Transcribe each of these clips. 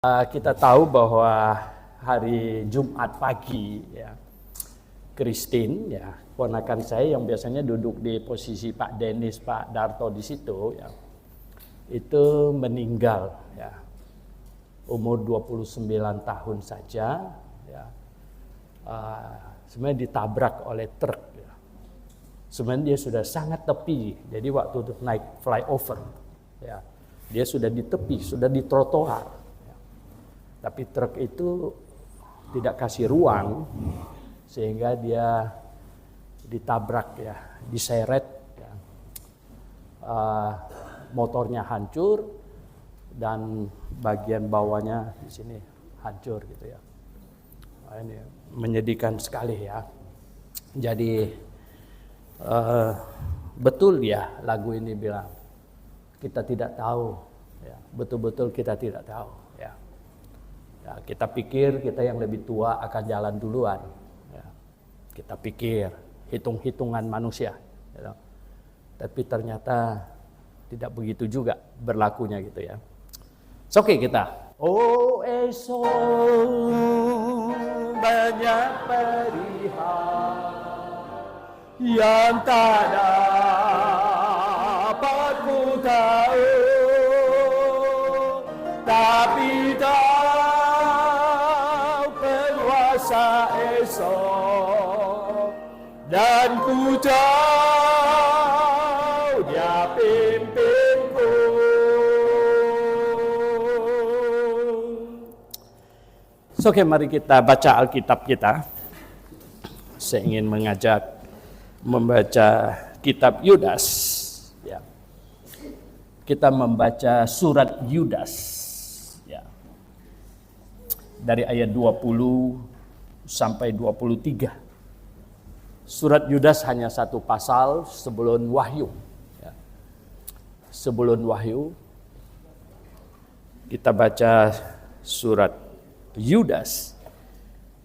Kita tahu bahwa hari Jumat pagi, ya, Christine, ya, ponakan saya yang biasanya duduk di posisi Pak Denis, Pak Darto di situ, ya, itu meninggal, ya, umur 29 tahun saja, ya, sebenarnya ditabrak oleh truk. Ya. Sebenarnya dia sudah sangat tepi, jadi waktu itu naik flyover, ya, dia sudah di tepi, sudah di trotoar. Tapi truk itu tidak kasih ruang sehingga dia ditabrak, ya, diseret, ya. Motornya hancur dan bagian bawahnya di sini hancur gitu ya. Ini menyedihkan sekali ya. Jadi betul ya lagu ini bilang kita tidak tahu, ya, betul-betul kita tidak tahu. Ya, kita pikir kita yang lebih tua akan jalan duluan. Ya. Kita pikir hitung-hitungan manusia. Ya. Tapi ternyata tidak begitu juga berlakunya gitu ya. Oke kita. Oh esok banyak perihal yang tak dapat ku tahu, tapi esok dan ku tahu dia pimpinku. Oke, mari kita baca Alkitab kita. Saya ingin mengajak membaca kitab Yudas, ya. Kita membaca surat Yudas, ya. Dari ayat 20 sampai 23. Surat Yudas hanya satu pasal sebelum Wahyu. Ya. Sebelum Wahyu, kita baca surat Yudas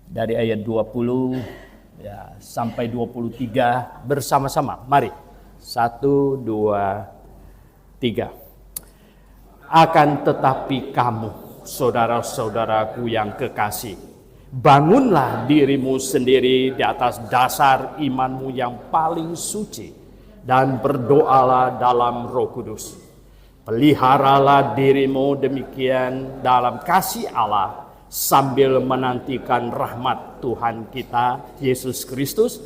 dari ayat 20 ya, sampai 23 bersama-sama. Mari, 1, 2, 3. Akan tetapi kamu, saudara-saudaraku yang kekasih, bangunlah dirimu sendiri di atas dasar imanmu yang paling suci dan berdoalah dalam Roh Kudus. Peliharalah dirimu demikian dalam kasih Allah sambil menantikan rahmat Tuhan kita Yesus Kristus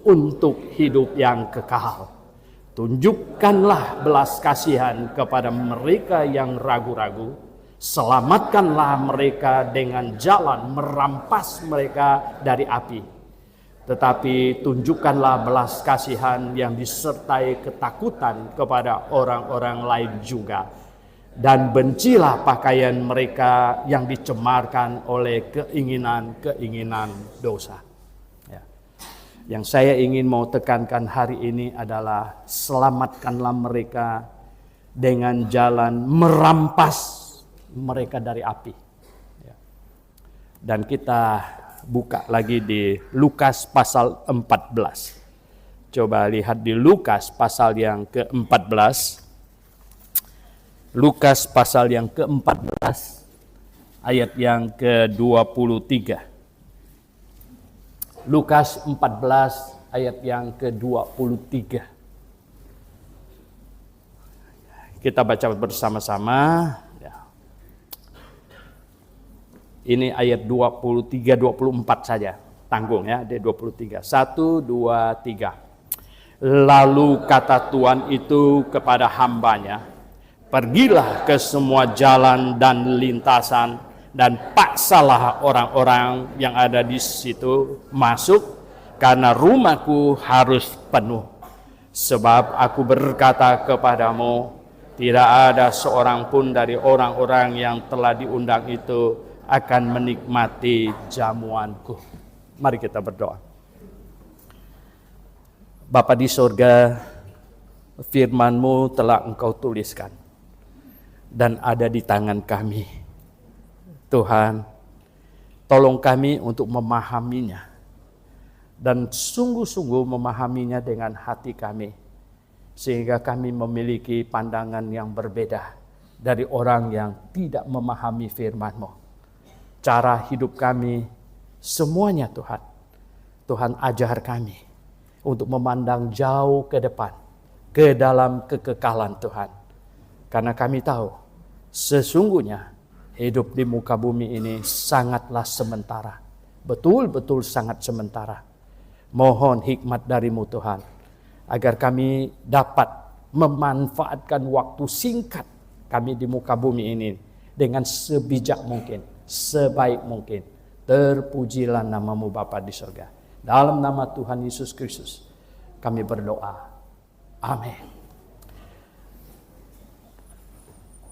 untuk hidup yang kekal. Tunjukkanlah belas kasihan kepada mereka yang ragu-ragu. Selamatkanlah mereka dengan jalan merampas mereka dari api. Tetapi tunjukkanlah belas kasihan yang disertai ketakutan kepada orang-orang lain juga. Dan bencilah pakaian mereka yang dicemarkan oleh keinginan-keinginan dosa. Ya. Yang saya ingin mau tekankan hari ini adalah selamatkanlah mereka dengan jalan merampas mereka dari api. Ya. Dan kita buka lagi di Lukas pasal 14. Coba lihat di Lukas pasal yang ke-14. Lukas pasal yang ke-14 ayat yang ke-23. Lukas 14 ayat yang ke-23. Kita baca bersama-sama. Ini ayat 23-24 saja. Tanggung ya, di 23. 1, 2, 3. Lalu kata Tuhan itu kepada hambanya, pergilah ke semua jalan dan lintasan dan paksalah orang-orang yang ada di situ masuk, karena rumahku harus penuh. Sebab aku berkata kepadamu, tidak ada seorang pun dari orang-orang yang telah diundang itu akan menikmati jamuanku. Mari kita berdoa. Bapa di surga, firman-Mu telah Engkau tuliskan dan ada di tangan kami. Tuhan, tolong kami untuk memahaminya dan sungguh-sungguh memahaminya dengan hati kami, sehingga kami memiliki pandangan yang berbeda dari orang yang tidak memahami firman-Mu. Cara hidup kami, semuanya Tuhan. Tuhan ajar kami untuk memandang jauh ke depan, ke dalam kekekalan Tuhan. Karena kami tahu, sesungguhnya hidup di muka bumi ini sangatlah sementara. Betul-betul sangat sementara. Mohon hikmat dari-Mu Tuhan, agar kami dapat memanfaatkan waktu singkat kami di muka bumi ini dengan sebijak mungkin, sebaik mungkin. Terpujilah nama-Mu Bapa di surga. Dalam nama Tuhan Yesus Kristus kami berdoa. Amin.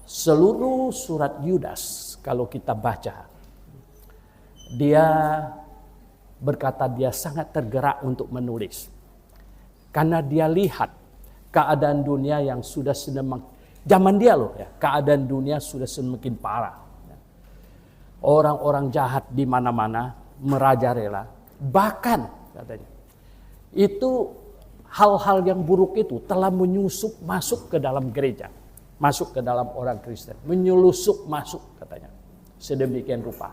Seluruh surat Yudas kalau kita baca, dia berkata dia sangat tergerak untuk menulis. Karena dia lihat keadaan dunia yang sudah sedang, zaman dia loh ya, keadaan dunia sudah semakin parah. Orang-orang jahat di mana-mana merajalela. Bahkan katanya, itu hal-hal yang buruk itu telah menyusup masuk ke dalam gereja. Masuk ke dalam orang Kristen. Menyelusup masuk katanya. Sedemikian rupa.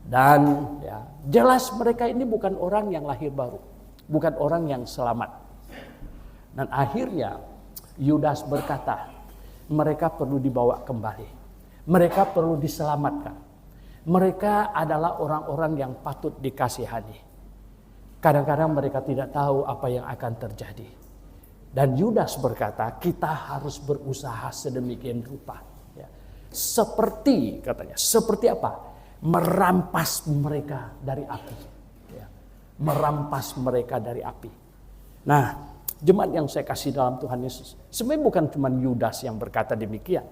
Dan ya, jelas mereka ini bukan orang yang lahir baru, bukan orang yang selamat. Dan akhirnya Yudas berkata, mereka perlu dibawa kembali, mereka perlu diselamatkan, mereka adalah orang-orang yang patut dikasihani. Kadang-kadang mereka tidak tahu apa yang akan terjadi. Dan Yudas berkata, kita harus berusaha sedemikian rupa. Ya. Seperti katanya, seperti apa? Merampas mereka dari api. Ya. Merampas mereka dari api. Nah, jemaat yang saya kasih dalam Tuhan Yesus, sebenarnya bukan cuma Yudas yang berkata demikian.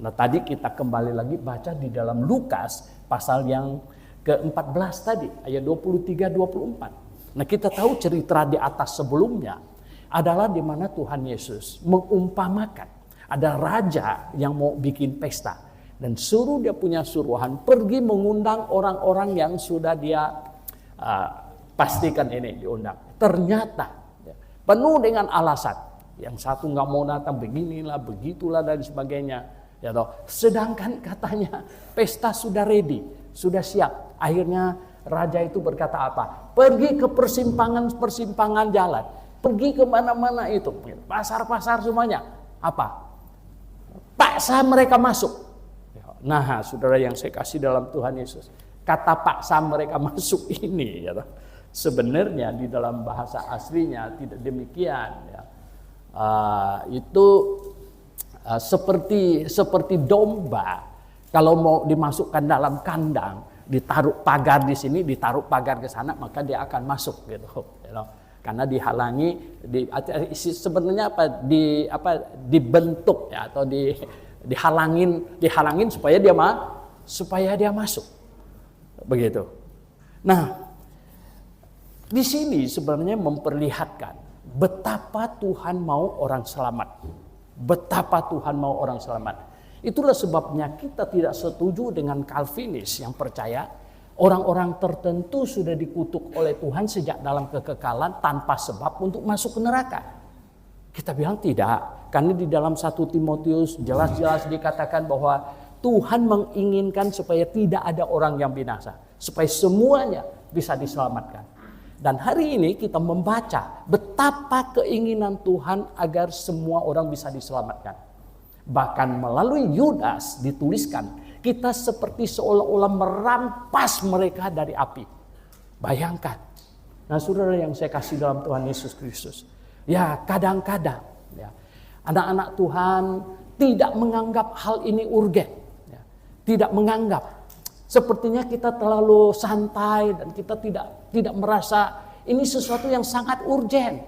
Nah, tadi kita kembali lagi baca di dalam Lukas pasal yang ke-14 tadi, ayat 23-24. Nah, kita tahu cerita di atas sebelumnya adalah di mana Tuhan Yesus mengumpamakan ada raja yang mau bikin pesta. Dan suruh dia punya suruhan pergi mengundang orang-orang yang sudah dia pastikan ini diundang. Ternyata ya, penuh dengan alasan. Yang satu nggak mau datang, beginilah, begitulah dan sebagainya. Ya toh. Sedangkan katanya pesta sudah ready, sudah siap. Akhirnya raja itu berkata apa? Pergi ke persimpangan jalan, pergi ke mana-mana itu, pasar-pasar semuanya. Apa? Paksa mereka masuk. Nah, saudara yang saya kasih dalam Tuhan Yesus, kata paksa mereka masuk ini, ya, sebenarnya di dalam bahasa aslinya tidak demikian. Ya. Seperti domba, kalau mau dimasukkan dalam kandang, ditaruh pagar di sini, ditaruh pagar ke sana, maka dia akan masuk, gitu. Ya, karena dihalangi, sebenarnya dibentuk ya, atau dihalangin supaya dia masuk, begitu. Nah, di sini sebenarnya memperlihatkan betapa Tuhan mau orang selamat, betapa Tuhan mau orang selamat. Itulah sebabnya kita tidak setuju dengan Calvinis yang percaya orang-orang tertentu sudah dikutuk oleh Tuhan sejak dalam kekekalan tanpa sebab untuk masuk ke neraka. Kita bilang tidak, karena di dalam 1 Timotius jelas-jelas dikatakan bahwa Tuhan menginginkan supaya tidak ada orang yang binasa, supaya semuanya bisa diselamatkan. Dan hari ini kita membaca betapa keinginan Tuhan agar semua orang bisa diselamatkan. Bahkan melalui Yudas dituliskan, kita seperti seolah-olah merampas mereka dari api. Bayangkan. Nah, saudara yang saya kasih dalam Tuhan Yesus Kristus. Ya, kadang-kadang ya, anak-anak Tuhan tidak menganggap hal ini urgen. Ya, tidak menganggap. Sepertinya kita terlalu santai dan kita tidak merasa ini sesuatu yang sangat urgen.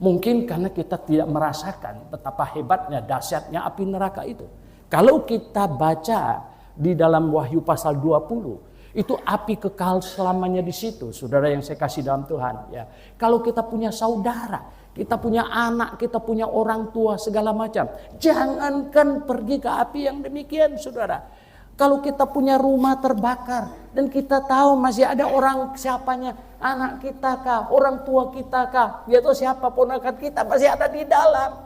Mungkin karena kita tidak merasakan betapa hebatnya, dahsyatnya api neraka itu. Kalau kita baca di dalam Wahyu pasal 20, itu api kekal selamanya di situ, saudara yang saya kasih dalam Tuhan. Ya, kalau kita punya saudara, kita punya anak, kita punya orang tua segala macam, jangankan pergi ke api yang demikian, saudara. Kalau kita punya rumah terbakar dan kita tahu masih ada orang siapanya, anak kita kah, orang tua kita kah, atau siapa ponakan kita masih ada di dalam.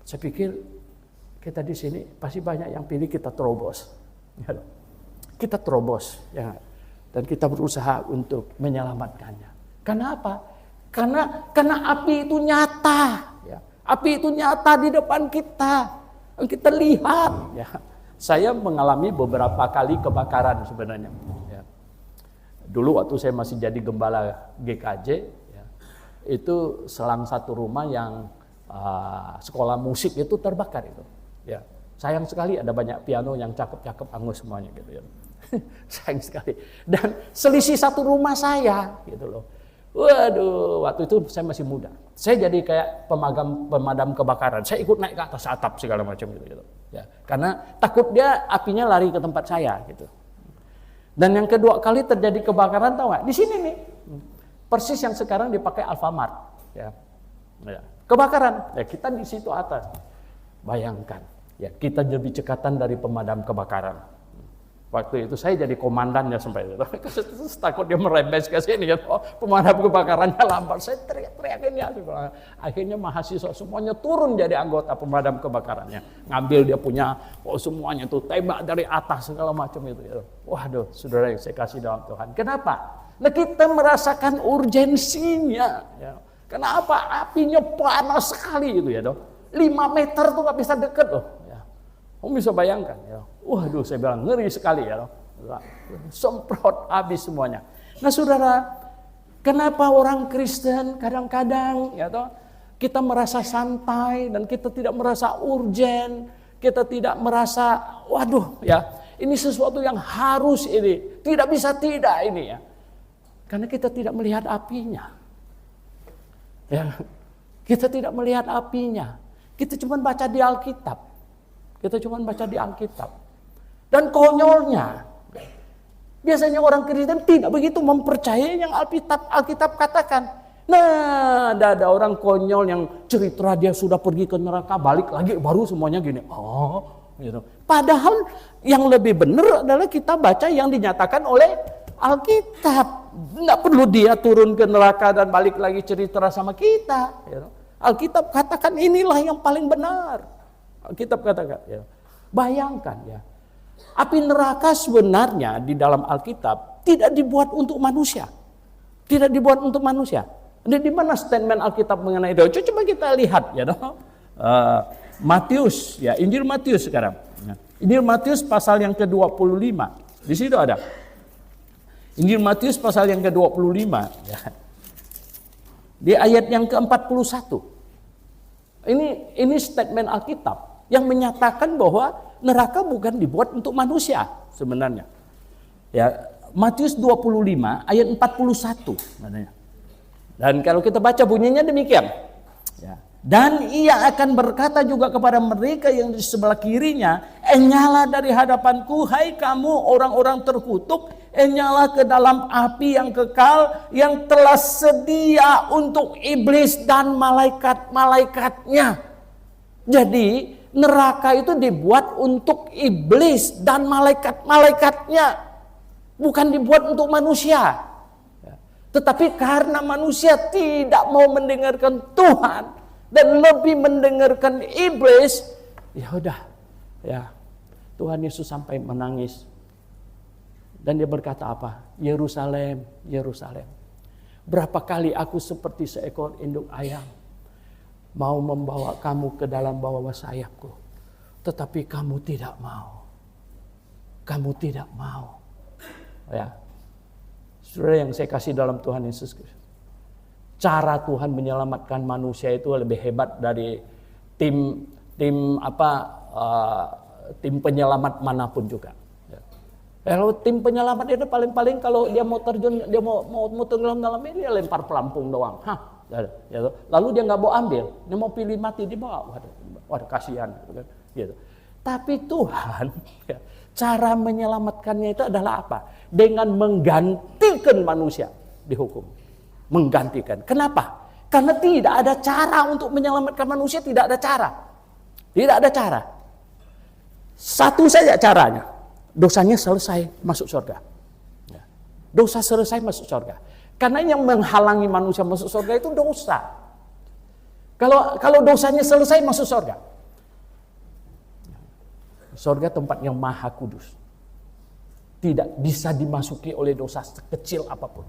Saya pikir Kita di sini pasti banyak yang pilih kita terobos. Ya, kita terobos, ya, dan kita berusaha untuk menyelamatkannya. Kenapa? Karena api itu nyata, ya. Api itu nyata di depan kita. Kita lihat, ya. Saya mengalami beberapa kali kebakaran sebenarnya. Ya. Dulu waktu saya masih jadi gembala GKJ, ya, itu selang satu rumah yang sekolah musik itu terbakar itu. Ya, sayang sekali ada banyak piano yang cakep-cakep angus semuanya gitu ya. Sayang sekali. Dan selisih satu rumah saya gitu loh. Waduh, waktu itu saya masih muda. Saya jadi kayak pemadam kebakaran. Saya ikut naik ke atas atap segala macam gitu. Ya, karena takut dia apinya lari ke tempat saya gitu. Dan yang kedua kali terjadi kebakaran tahu nggak? Di sini nih. Persis yang sekarang dipakai Alfamart, ya. Ya. Kebakaran, ya kita di situ atas. Bayangkan, ya kita lebih cekatan dari pemadam kebakaran. Waktu itu saya jadi komandannya sampai itu. Takut dia merembes ke sini, ya. Oh, pemadam kebakarannya lambat. Saya teriak-teriakin ya. Akhirnya mahasiswa semuanya turun jadi anggota pemadam kebakarannya. Ngambil dia punya, semuanya tuh tembak dari atas segala macam itu. Ya. Waduh, saudara yang saya kasih dalam Tuhan. Kenapa? Nah kita merasakan urgensinya. Ya. Kenapa? Apinya panas sekali itu ya dong. 5 meter tuh gak bisa deket loh. Ya. Kamu bisa bayangkan ya. Waduh saya bilang ngeri sekali ya dong. Semprot habis semuanya. Nah saudara, kenapa orang Kristen kadang-kadang ya toh kita merasa santai dan kita tidak merasa urgen, kita tidak merasa waduh ya ini sesuatu yang harus ini, tidak bisa tidak ini ya. Karena kita tidak melihat apinya. Ya, kita tidak melihat apinya. Kita cuma baca di Alkitab. Kita cuma baca di Alkitab. Dan konyolnya, biasanya orang Kristen tidak begitu mempercayai yang Alkitab katakan. Nah, ada orang konyol yang cerita dia sudah pergi ke neraka, balik lagi baru semuanya gini. Oh, gitu. Padahal yang lebih benar adalah kita baca yang dinyatakan oleh Alkitab. Nggak perlu dia turun ke neraka dan balik lagi cerita sama kita. Alkitab katakan inilah yang paling benar. Alkitab katakan. Ya. Bayangkan ya. Api neraka sebenarnya di dalam Alkitab tidak dibuat untuk manusia. Tidak dibuat untuk manusia. Di mana statement Alkitab mengenai itu? Coba kita lihat ya. Matius ya, Injil Matius sekarang. Injil Matius pasal yang ke-25. Di situ ada. Injil Matius pasal yang ke-25 ya. Di ayat yang ke-41. Ini statement Alkitab yang menyatakan bahwa neraka bukan dibuat untuk manusia sebenarnya. Ya, Matius 25 ayat 41 katanya. Dan kalau kita baca bunyinya demikian. Ya. Dan ia akan berkata juga kepada mereka yang di sebelah kirinya, nyala dari hadapanku, hai kamu orang-orang terkutuk, nyala ke dalam api yang kekal, yang telah sedia untuk iblis dan malaikat-malaikatnya. Jadi neraka itu dibuat untuk iblis dan malaikat-malaikatnya, bukan dibuat untuk manusia. Tetapi karena manusia tidak mau mendengarkan Tuhan, dan lebih mendengarkan iblis, ya udah, ya Tuhan Yesus sampai menangis dan dia berkata apa? Yerusalem, Yerusalem, berapa kali aku seperti seekor induk ayam mau membawa kamu ke dalam bawah sayapku, tetapi kamu tidak mau, kamu tidak mau. Ya, saudara yang saya kasih dalam Tuhan Yesus Kristus. Cara Tuhan menyelamatkan manusia itu lebih hebat dari tim penyelamat manapun juga. Kalau tim penyelamat itu paling-paling kalau dia mau terjun, dia mau tenggelam dalam ini, dia lempar pelampung doang. Lalu dia nggak mau ambil, dia mau pilih mati di bawah. Waduh kasihan. Gitu. Tapi Tuhan, cara menyelamatkannya itu adalah apa? Dengan menggantikan manusia dihukum. Menggantikan. Kenapa? Karena tidak ada cara untuk menyelamatkan manusia, tidak ada cara. Tidak ada cara. Satu saja caranya. Dosanya selesai masuk surga. Dosa selesai masuk surga. Karena yang menghalangi manusia masuk surga itu dosa. Kalau dosanya selesai masuk surga. Surga tempat yang maha kudus. Tidak bisa dimasuki oleh dosa sekecil apapun.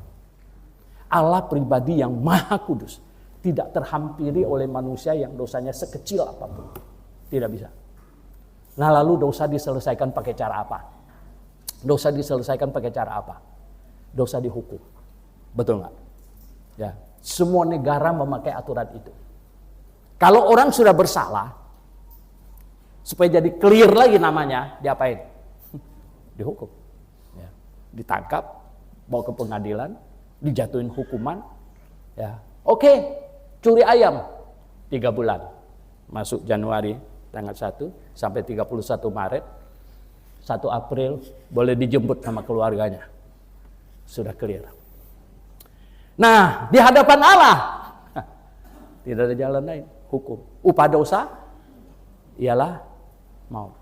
Allah pribadi yang maha kudus. Tidak terhampiri oleh manusia yang dosanya sekecil apapun. Tidak bisa. Nah lalu dosa diselesaikan pakai cara apa? Dosa diselesaikan pakai cara apa? Dosa dihukum. Betul nggak? Ya. Semua negara memakai aturan itu. Kalau orang sudah bersalah, supaya jadi clear lagi namanya, diapain? Dihukum. Ya. Ditangkap, bawa ke pengadilan, dijatuhin hukuman. Ya. Oke, curi ayam 3 bulan. Masuk Januari tanggal 1 sampai 31 Maret. 1 April boleh dijemput sama keluarganya. Sudah clear. Nah, di hadapan Allah tidak ada jalan lain, hukum. Upah dosa ialah maut.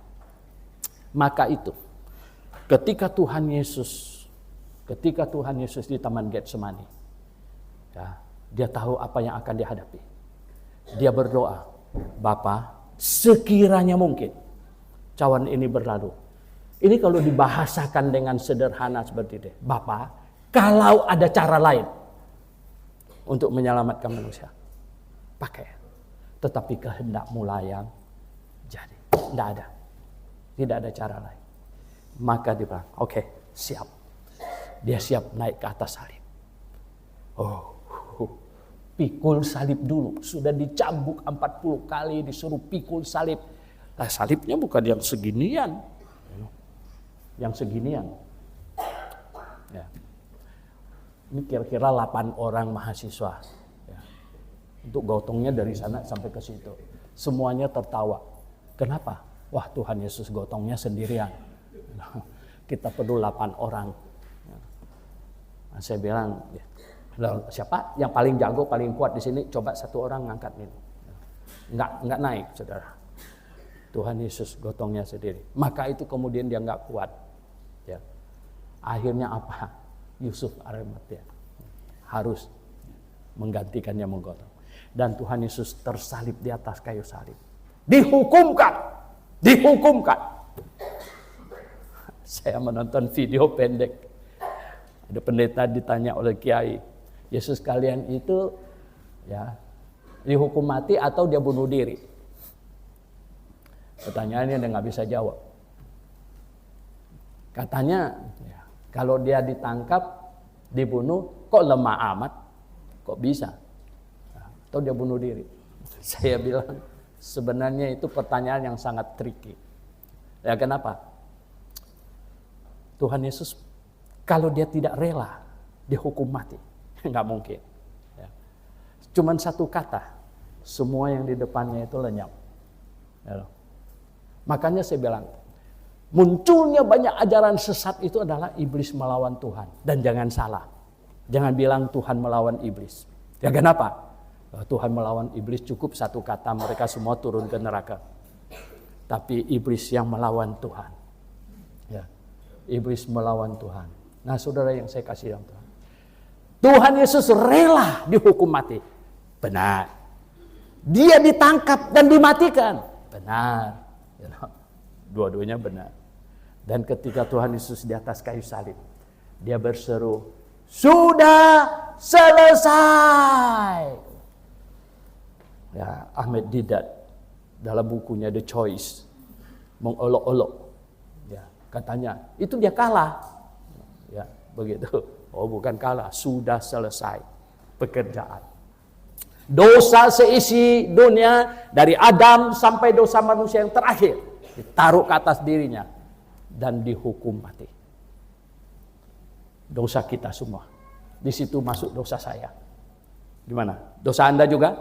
Maka itu ketika Tuhan Yesus di Taman Getsemani, ya, dia tahu apa yang akan dihadapi. Dia berdoa, Bapa, sekiranya mungkin cawan ini berlalu. Ini kalau dibahasakan dengan sederhana seperti ini, Bapa, kalau ada cara lain untuk menyelamatkan manusia, pakai. Tetapi kehendak-Mu lah yang jadi. Tidak ada cara lain. Maka dia bilang, oke, siap. Dia siap naik ke atas salib. Pikul salib dulu. Sudah dicambuk 40 kali, disuruh pikul salib. Nah, salibnya bukan yang seginian. Yang seginian. Ya. Ini kira-kira 8 orang mahasiswa. Ya. Untuk gotongnya dari sana sampai ke situ. Semuanya tertawa. Kenapa? Wah, Tuhan Yesus gotongnya sendirian. Kita perlu 8 orang. Nah, saya bilang, siapa yang paling jago, paling kuat di sini? Coba 1 orang ngangkat ini. Enggak naik, saudara. Tuhan Yesus gotongnya sendiri. Maka itu kemudian dia enggak kuat. Ya. Akhirnya apa? Yusuf Arimatea harus menggantikannya menggotong. Dan Tuhan Yesus tersalib di atas kayu salib. Dihukumkan. Saya menonton video pendek. Ada pendeta ditanya oleh kiai, Yesus kalian itu ya dihukum mati atau dia bunuh diri? Pertanyaannya dia nggak bisa jawab. Katanya ya, kalau dia ditangkap, dibunuh, kok lemah amat? Kok bisa? Atau dia bunuh diri? Saya bilang sebenarnya itu pertanyaan yang sangat tricky. Ya kenapa? Tuhan Yesus kalau dia tidak rela dihukum mati, nggak mungkin. Ya. Cuman 1 kata, semua yang di depannya itu lenyap. Ya. Makanya saya bilang, munculnya banyak ajaran sesat itu adalah iblis melawan Tuhan. Dan jangan salah, jangan bilang Tuhan melawan iblis. Ya kenapa? Tuhan melawan iblis cukup 1 kata, mereka semua turun ke neraka. Tapi iblis yang melawan Tuhan. Ya. Iblis melawan Tuhan. Nah saudara yang saya kasih dalam Tuhan. Tuhan Yesus rela dihukum mati. Benar. Dia ditangkap dan dimatikan. Benar. Dua-duanya benar. Dan ketika Tuhan Yesus di atas kayu salib, dia berseru, sudah selesai. Ya, Ahmed Didat dalam bukunya The Choice mengolok-olok. Ya, katanya itu dia kalah. Ya, begitu. Oh, bukan kalah, sudah selesai pekerjaan. Dosa seisi dunia dari Adam sampai dosa manusia yang terakhir ditaruh ke atas dirinya dan dihukum mati. Dosa kita semua. Di situ masuk dosa saya. Gimana? Dosa Anda juga?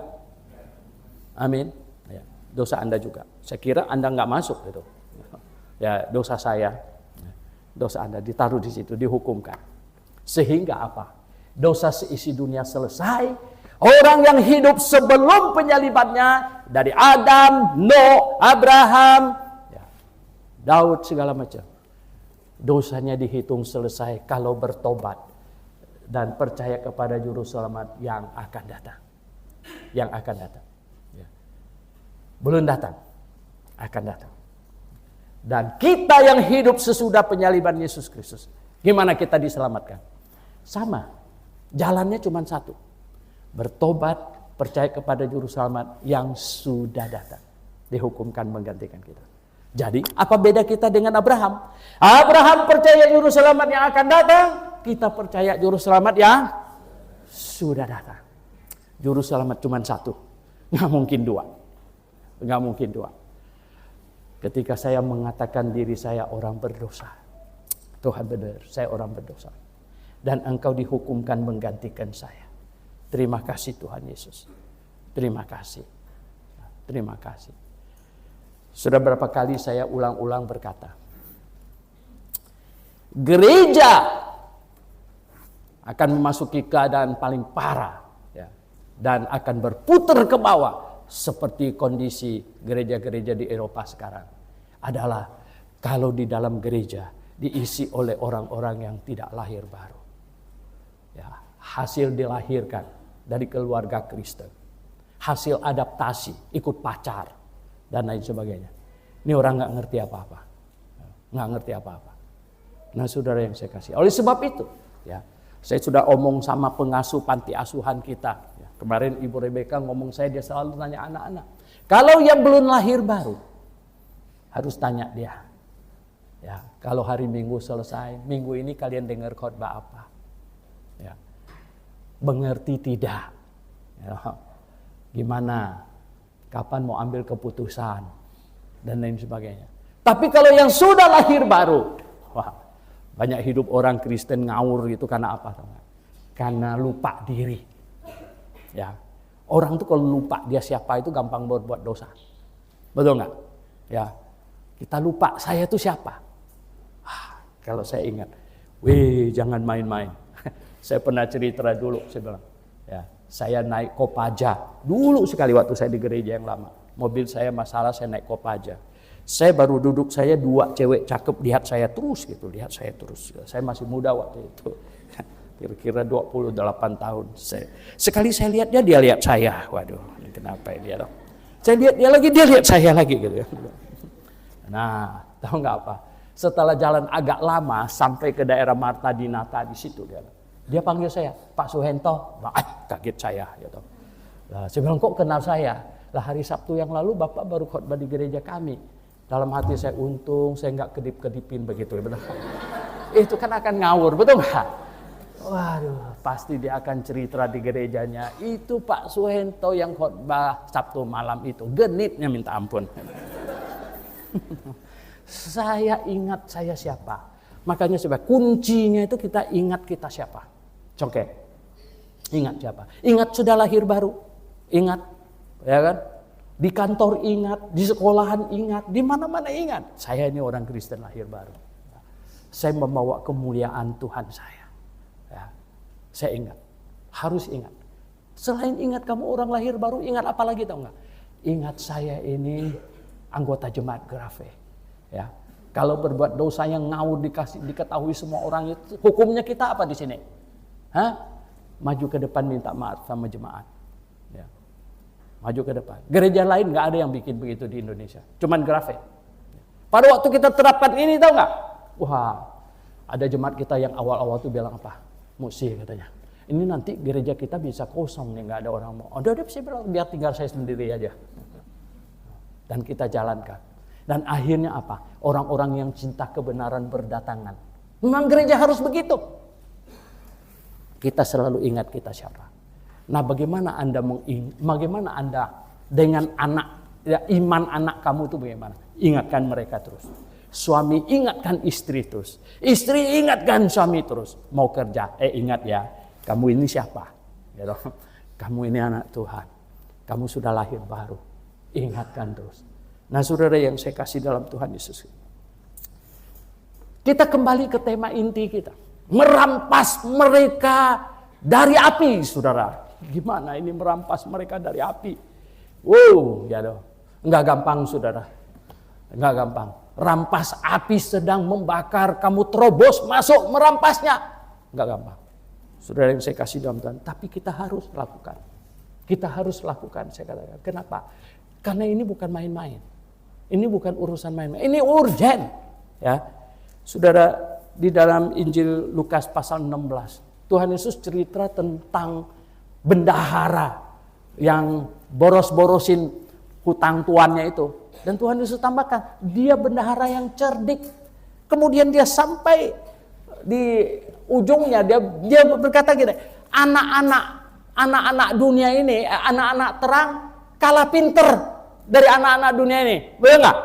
Amin. Ya, dosa Anda juga. Saya kira Anda nggak masuk itu. Ya, dosa saya, dosa Anda ditaruh di situ, dihukumkan. Sehingga apa? Dosa seisi dunia selesai. Orang yang hidup sebelum penyalibannya dari Adam, Nuh, Abraham, ya, Daud segala macam. Dosanya dihitung selesai kalau bertobat dan percaya kepada juru selamat yang akan datang. Yang akan datang. Ya. Belum datang, akan datang. Dan kita yang hidup sesudah penyaliban Yesus Kristus. Gimana kita diselamatkan? Sama. Jalannya cuma satu. Bertobat, percaya kepada Juru Selamat yang sudah datang. Dihukumkan menggantikan kita. Jadi apa beda kita dengan Abraham? Abraham percaya Juru Selamat yang akan datang. Kita percaya Juru Selamat yang sudah datang. Juru Selamat cuma satu. Nggak mungkin dua. Nggak mungkin dua. Ketika saya mengatakan diri saya orang berdosa. Tuhan benar, saya orang berdosa. Dan engkau dihukumkan menggantikan saya. Terima kasih Tuhan Yesus. Terima kasih. Terima kasih. Sudah berapa kali saya ulang-ulang berkata. Gereja akan memasuki keadaan paling parah. Ya, dan akan berputar ke bawah. Seperti kondisi gereja-gereja di Eropa sekarang. Adalah kalau di dalam gereja diisi oleh orang-orang yang tidak lahir baru. Ya, hasil dilahirkan dari keluarga Kristen. Hasil adaptasi, ikut pacar. Dan lain sebagainya. Ini orang nggak ngerti apa-apa. Nggak ngerti apa-apa. Nah saudara yang saya kasih. Oleh sebab itu. Ya, saya sudah omong sama pengasuh panti asuhan kita. Ya, kemarin Ibu Rebecca ngomong saya, dia selalu tanya anak-anak. Kalau yang belum lahir baru. Harus tanya dia. Ya, kalau hari Minggu selesai. Minggu ini kalian dengar khotbah apa? Ya, mengerti tidak? Ya, gimana? Kapan mau ambil keputusan? Dan lain sebagainya. Tapi kalau yang sudah lahir baru. Wah, banyak hidup orang Kristen ngawur gitu karena apa? Karena lupa diri. Ya, orang tuh kalau lupa dia siapa itu gampang berbuat dosa. Betul nggak? Ya, kita lupa saya itu siapa. Kalau saya ingat, jangan main-main. Saya pernah cerita dulu, saya bilang, ya, saya naik Kopaja. Dulu sekali waktu saya di gereja yang lama. Mobil saya masalah, saya naik Kopaja. Saya baru duduk, saya dua cewek cakep lihat saya terus gitu, lihat saya terus. Saya masih muda waktu itu. Kira-kira 28 tahun. Sekali saya lihat dia lihat saya. Waduh, ini kenapa ini ya? Saya lihat dia lagi, dia lihat saya lagi gitu. Nah, tahu nggak apa? Setelah jalan agak lama sampai ke daerah Marta Dinata di situ dia panggil saya, Pak Suhento. Kaget saya gitu. Lah, saya bilang kok kenal saya? Lah hari Sabtu yang lalu Bapak baru khotbah di gereja kami. Dalam hati saya untung saya nggak kedip-kedipin begitu, betul. Itu kan akan ngawur, betul nggak? Waduh, pasti dia akan cerita di gerejanya. Itu Pak Suhento yang khotbah Sabtu malam itu. Genitnya minta ampun. Saya ingat saya siapa. Makanya sebab kuncinya itu kita ingat kita siapa. Oke. Ingat siapa? Ingat sudah lahir baru. Ingat, ya kan? Di kantor ingat, di sekolahan ingat, di mana-mana ingat. Saya ini orang Kristen lahir baru. Saya membawa kemuliaan Tuhan saya. Ya. Saya ingat. Harus ingat. Selain ingat kamu orang lahir baru, ingat apa lagi tahu nggak? Ingat saya ini anggota jemaat Grafe. Ya. Kalau berbuat dosa yang ngawur diketahui semua orang itu, hukumnya kita apa di sini? Maju ke depan minta maaf sama jemaat. Ya. Maju ke depan. Gereja lain nggak ada yang bikin begitu di Indonesia. Cuman Grafe. Pada waktu kita terapkan ini tahu nggak? Wah, ada jemaat kita yang awal-awal tuh bilang apa? Musi katanya. Ini nanti gereja kita bisa kosong nih, nggak ada orang mau. Udah saya bilang biar tinggal saya sendiri aja. Dan kita jalankan. Dan akhirnya apa? Orang-orang yang cinta kebenaran berdatangan. Memang gereja harus begitu. Kita selalu ingat kita siapa. Nah, bagaimana Anda dengan anak, ya, iman anak kamu itu bagaimana? Ingatkan mereka terus. Suami ingatkan istri terus. Istri ingatkan suami terus. Mau kerja, ingat ya, kamu ini siapa? Gitu. Kamu ini anak Tuhan. Kamu sudah lahir baru. Ingatkan terus. Nah, saudara yang saya kasih dalam Tuhan Yesus. Kita kembali ke tema inti kita. Merampas mereka dari api, saudara. Gimana ini merampas mereka dari api? Wow, ya dong. Enggak gampang, saudara. Enggak gampang. Rampas api sedang membakar, kamu terobos masuk merampasnya. Enggak gampang. Saudara yang saya kasih dalam Tuhan. Tapi kita harus lakukan. Kita harus lakukan, saya katakan. Kenapa? Karena ini bukan main-main. Ini bukan urusan main-main, ini urgen. Ya, saudara, di dalam Injil Lukas pasal 16, Tuhan Yesus cerita tentang bendahara yang boros-borosin hutang tuannya itu. Dan Tuhan Yesus tambahkan, dia bendahara yang cerdik. Kemudian dia sampai di ujungnya, dia berkata gini, anak-anak dunia ini, anak-anak terang kalah pinter dari anak-anak dunia ini. Betul nggak?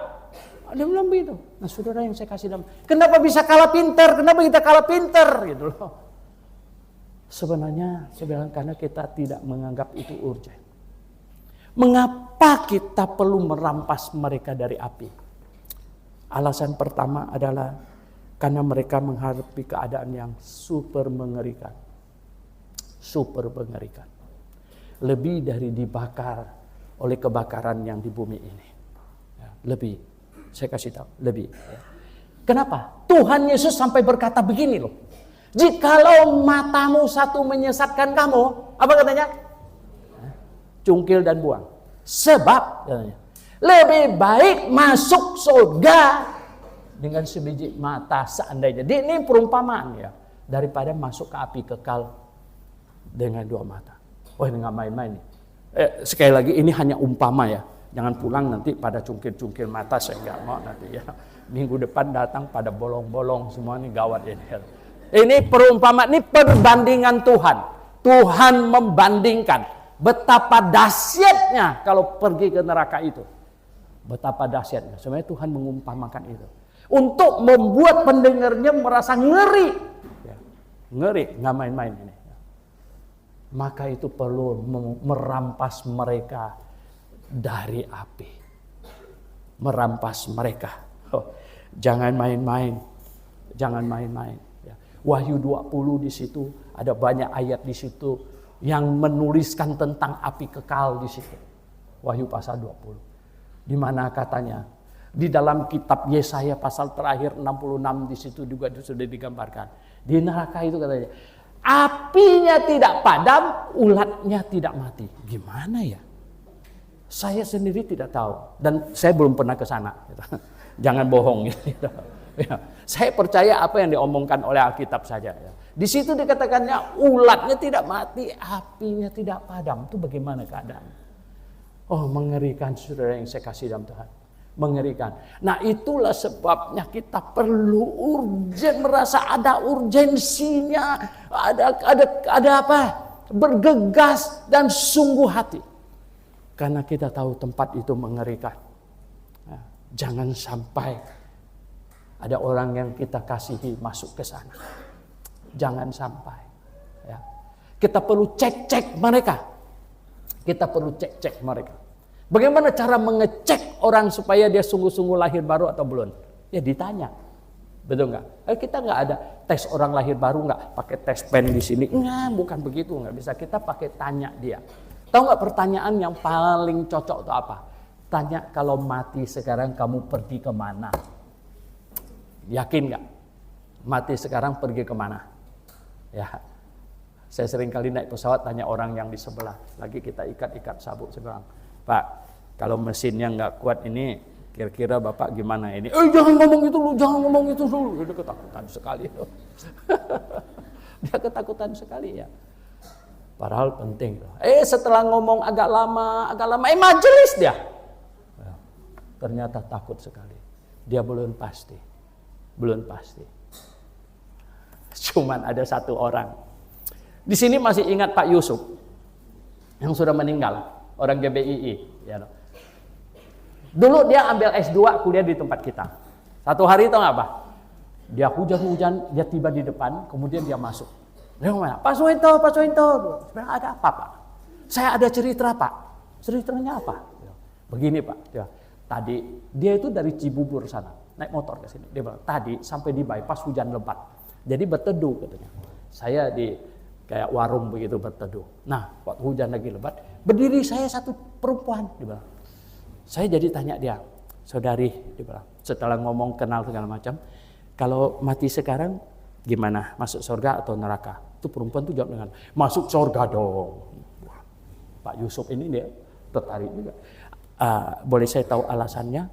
Dia bilang begitu. Nah, saudara yang saya kasih nama, kenapa bisa kalah pinter? Kenapa kita kalah pinter? Gitu loh. Sebenarnya saya bilang karena kita tidak menganggap itu urgen. Mengapa kita perlu merampas mereka dari api? Alasan pertama adalah karena mereka menghadapi keadaan yang super mengerikan. Super mengerikan. Lebih dari dibakar oleh kebakaran yang di bumi ini. Ya, lebih. Saya kasih tahu. Lebih. Ya. Kenapa? Tuhan Yesus sampai berkata begini loh. Jikalau matamu satu menyesatkan kamu, apa katanya? Cungkil dan buang. Sebab katanya, lebih baik masuk surga dengan sebiji mata seandainya. Ini perumpamaan ya. Daripada masuk ke api kekal dengan dua mata. Wah, ini nggak main-main nih. Sekali lagi ini hanya umpama ya. Jangan pulang nanti pada cungkil-cungkil mata, saya nggak mau nanti ya. Minggu depan datang pada bolong-bolong semua, ini gawat ini. Ini perumpamaan, ini perbandingan Tuhan. Tuhan membandingkan betapa dahsyatnya kalau pergi ke neraka itu. Betapa dahsyatnya. Sebenarnya Tuhan mengumpamakan itu. Untuk membuat pendengarnya merasa ngeri. Ya, ngeri, nggak main-main ini. Maka itu perlu merampas mereka dari api. Merampas mereka. Oh, jangan main-main. Jangan main-main. Ya. Wahyu 20 di situ ada banyak ayat di situ yang menuliskan tentang api kekal di situ. Wahyu pasal 20. Di mana katanya di dalam kitab Yesaya pasal terakhir 66 di situ juga sudah digambarkan. Di neraka itu katanya, apinya tidak padam, ulatnya tidak mati. Gimana ya? Saya sendiri tidak tahu dan saya belum pernah ke sana. Jangan bohong. Ya. Saya percaya apa yang diomongkan oleh Alkitab saja. Ya. Di situ dikatakannya ulatnya tidak mati, apinya tidak padam. Itu bagaimana keadaan? Oh, mengerikan saudara yang saya kasih dalam Tuhan. Mengerikan. Nah, itulah sebabnya kita perlu urgen, merasa ada urgensinya, ada apa? Bergegas dan sungguh hati. Karena kita tahu tempat itu mengerikan. Nah, jangan sampai ada orang yang kita kasihi masuk ke sana. Jangan sampai. Ya. Kita perlu cek-cek mereka. Kita perlu cek-cek mereka. Bagaimana cara mengecek orang supaya dia sungguh-sungguh lahir baru atau belum? Ya ditanya. Betul nggak? Kita nggak ada tes orang lahir baru, nggak pakai tes pen di sini. Enggak, bukan begitu. Nggak bisa. Kita pakai tanya dia. Tahu nggak pertanyaan yang paling cocok itu apa? Tanya, kalau mati sekarang kamu pergi kemana? Yakin nggak? Mati sekarang pergi kemana? Ya, saya sering kali naik pesawat tanya orang yang di sebelah. Lagi kita ikat-ikat sabuk sekarang. Pak, kalau mesinnya nggak kuat ini, kira-kira Bapak gimana ini? Jangan ngomong itu dulu, jangan ngomong itu dulu. Dia ketakutan sekali. Dia ketakutan sekali ya. Padahal penting. Setelah ngomong agak lama, majelis dia. Ternyata takut sekali. Dia belum pasti. Cuman ada satu orang. Di sini masih ingat Pak Yusuf yang sudah meninggal, orang GBII. Ya, dulu dia ambil S2 kuliah di tempat kita. Satu hari tahu nggak apa? Dia hujan-hujan, dia tiba di depan, kemudian dia masuk. Dia ngomong, Pak Soeharto. Sebenarnya ada apa Pak? Saya ada cerita Pak. Ceritanya apa? Begini Pak. Tadi dia itu dari Cibubur sana, naik motor ke sini. Dia bilang, tadi sampai di bypass hujan lebat. Jadi berteduh katanya. Saya di kayak warung begitu berteduh. Nah, waktu hujan lagi lebat, berdiri saya satu perempuan. Dia bilang. Saya jadi tanya dia, saudari, dia bilang, setelah ngomong kenal segala macam, kalau mati sekarang gimana? Masuk surga atau neraka? Itu perempuan tuh jawab dengan, masuk surga dong. Wah, Pak Yusuf ini dia tertarik juga. Boleh saya tahu alasannya?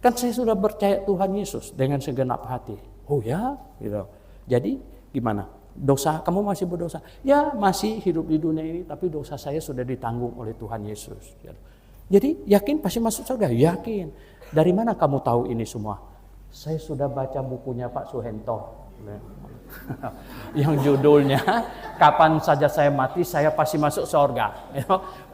Kan saya sudah percaya Tuhan Yesus dengan segenap hati. Oh ya, gitu. Jadi gimana? Dosa, kamu masih berdosa? Ya masih hidup di dunia ini, tapi dosa saya sudah ditanggung oleh Tuhan Yesus. Jadi yakin pasti masuk surga? Yakin. Dari mana kamu tahu ini semua? Saya sudah baca bukunya Pak Suhento. Yang judulnya Kapan Saja Saya Mati Saya Pasti Masuk Surga.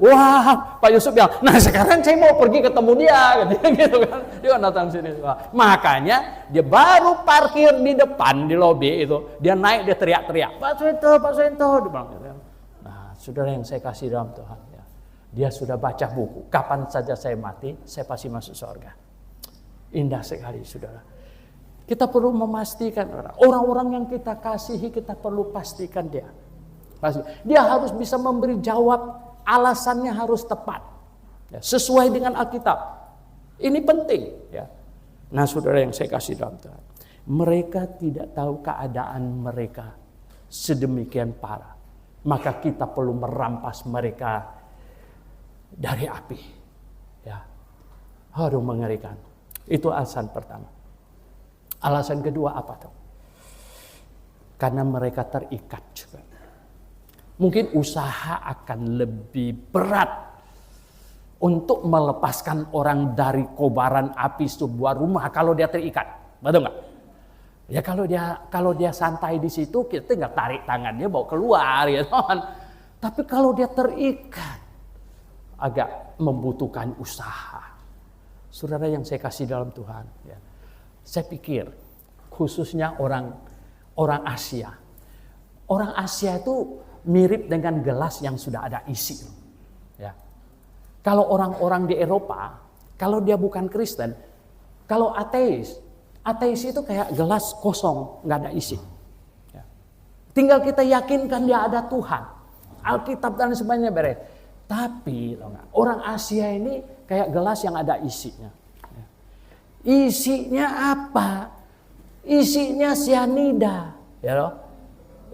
Wah, Pak Yusuf bilang, nah sekarang saya mau pergi ketemu dia, gitu kan. Dia datang sini. Makanya dia baru parkir di depan di lobi itu, dia naik, dia teriak-teriak, Pak Suhento, Pak Suhento. Nah, saudara yang saya kasih dalam Tuhan, ya, dia sudah baca buku Kapan Saja Saya Mati Saya Pasti Masuk Surga. Indah sekali, saudara. Kita perlu memastikan orang-orang yang kita kasihi, kita perlu pastikan dia. Dia harus bisa memberi jawab, alasannya harus tepat. Ya, sesuai dengan Alkitab. Ini penting. Ya. Nah saudara yang saya kasih dalam Tuhan. Mereka tidak tahu keadaan mereka sedemikian parah. Maka kita perlu merampas mereka dari api. Ya. Aduh mengerikan. Itu alasan pertama. Alasan kedua apa tuh? Karena mereka terikat juga. Mungkin usaha akan lebih berat untuk melepaskan orang dari kobaran api sebuah rumah kalau dia terikat. Betul nggak? Ya kalau dia santai di situ, kita tinggal tarik tangannya bawa keluar, ya kan? Tapi kalau dia terikat, agak membutuhkan usaha. Saudara yang saya kasih dalam Tuhan, ya. Saya pikir khususnya orang Asia. Orang Asia itu mirip dengan gelas yang sudah ada isi. Ya. Kalau orang-orang di Eropa, kalau dia bukan Kristen, kalau ateis itu kayak gelas kosong, nggak ada isi. Ya. Tinggal kita yakinkan dia ada Tuhan, Alkitab dan sebagainya beres. Tapi orang Asia ini kayak gelas yang ada isinya. Isinya apa? Isinya sianida, ya loh.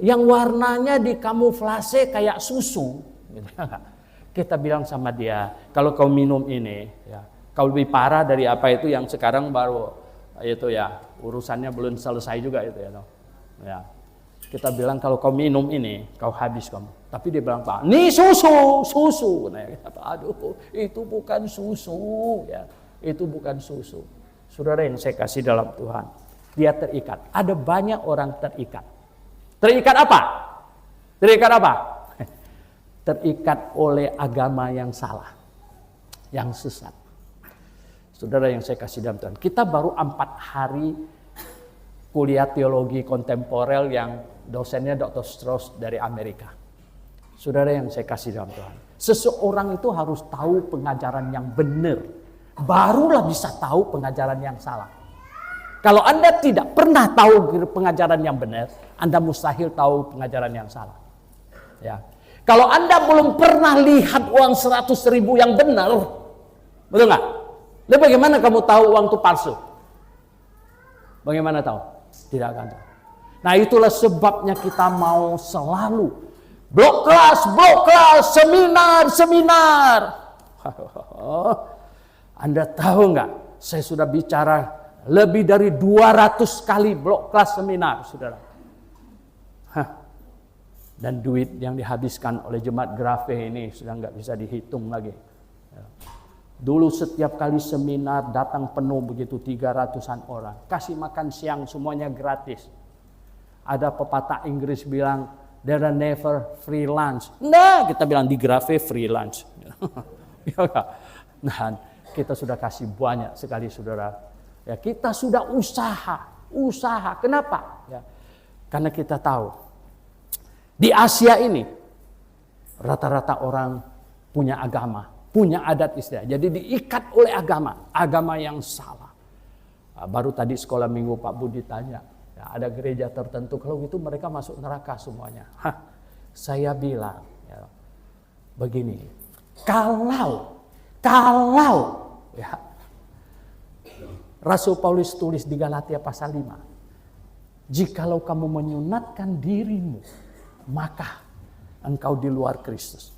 Yang warnanya dikamuflase kayak susu. Kita bilang sama dia, kalau kau minum ini, ya, kau lebih parah dari apa itu yang sekarang baru itu ya urusannya belum selesai juga itu ya loh. Ya. Kita bilang kalau kau minum ini, kau habis kamu. Tapi dia bilang, Pak, ini susu. Nah, aduh, itu bukan susu, ya, itu bukan susu. Saudara yang saya kasih dalam Tuhan, dia terikat. Ada banyak orang terikat. Terikat apa? Terikat apa? Terikat oleh agama yang salah, yang sesat. Saudara yang saya kasih dalam Tuhan, kita baru 4 hari kuliah teologi kontemporer yang dosennya Dr. Strauss dari Amerika. Saudara yang saya kasih dalam Tuhan, seseorang itu harus tahu pengajaran yang benar. Barulah bisa tahu pengajaran yang salah. Kalau Anda tidak pernah tahu pengajaran yang benar, Anda mustahil tahu pengajaran yang salah. Ya. Kalau Anda belum pernah lihat uang 100.000 yang benar, betul nggak? Lalu bagaimana kamu tahu uang itu palsu? Bagaimana tahu? Tidak akan tahu. Nah itulah sebabnya kita mau selalu blok kelas, seminar. Anda tahu nggak? Saya sudah bicara lebih dari 200 kali blok kelas seminar, saudara. Dan duit yang dihabiskan oleh jemaat Grafe ini sudah nggak bisa dihitung lagi. Dulu setiap kali seminar datang penuh begitu 300-an orang. Kasih makan siang semuanya gratis. Ada pepatah Inggris bilang, there are never free lunch. Nah, kita bilang di Grafe free lunch. Nah, kita sudah kasih banyak sekali saudara. Ya, kita sudah usaha. Kenapa? Ya, karena kita tahu di Asia ini rata-rata orang punya agama, punya adat istiadat. Jadi diikat oleh agama yang salah. Baru tadi sekolah minggu Pak Budi tanya, ya, ada gereja tertentu kalau gitu mereka masuk neraka semuanya. Saya bilang ya, begini, kalau ya, Rasul Paulus tulis di Galatia pasal 5, jikalau kamu menyunatkan dirimu, maka engkau di luar Kristus.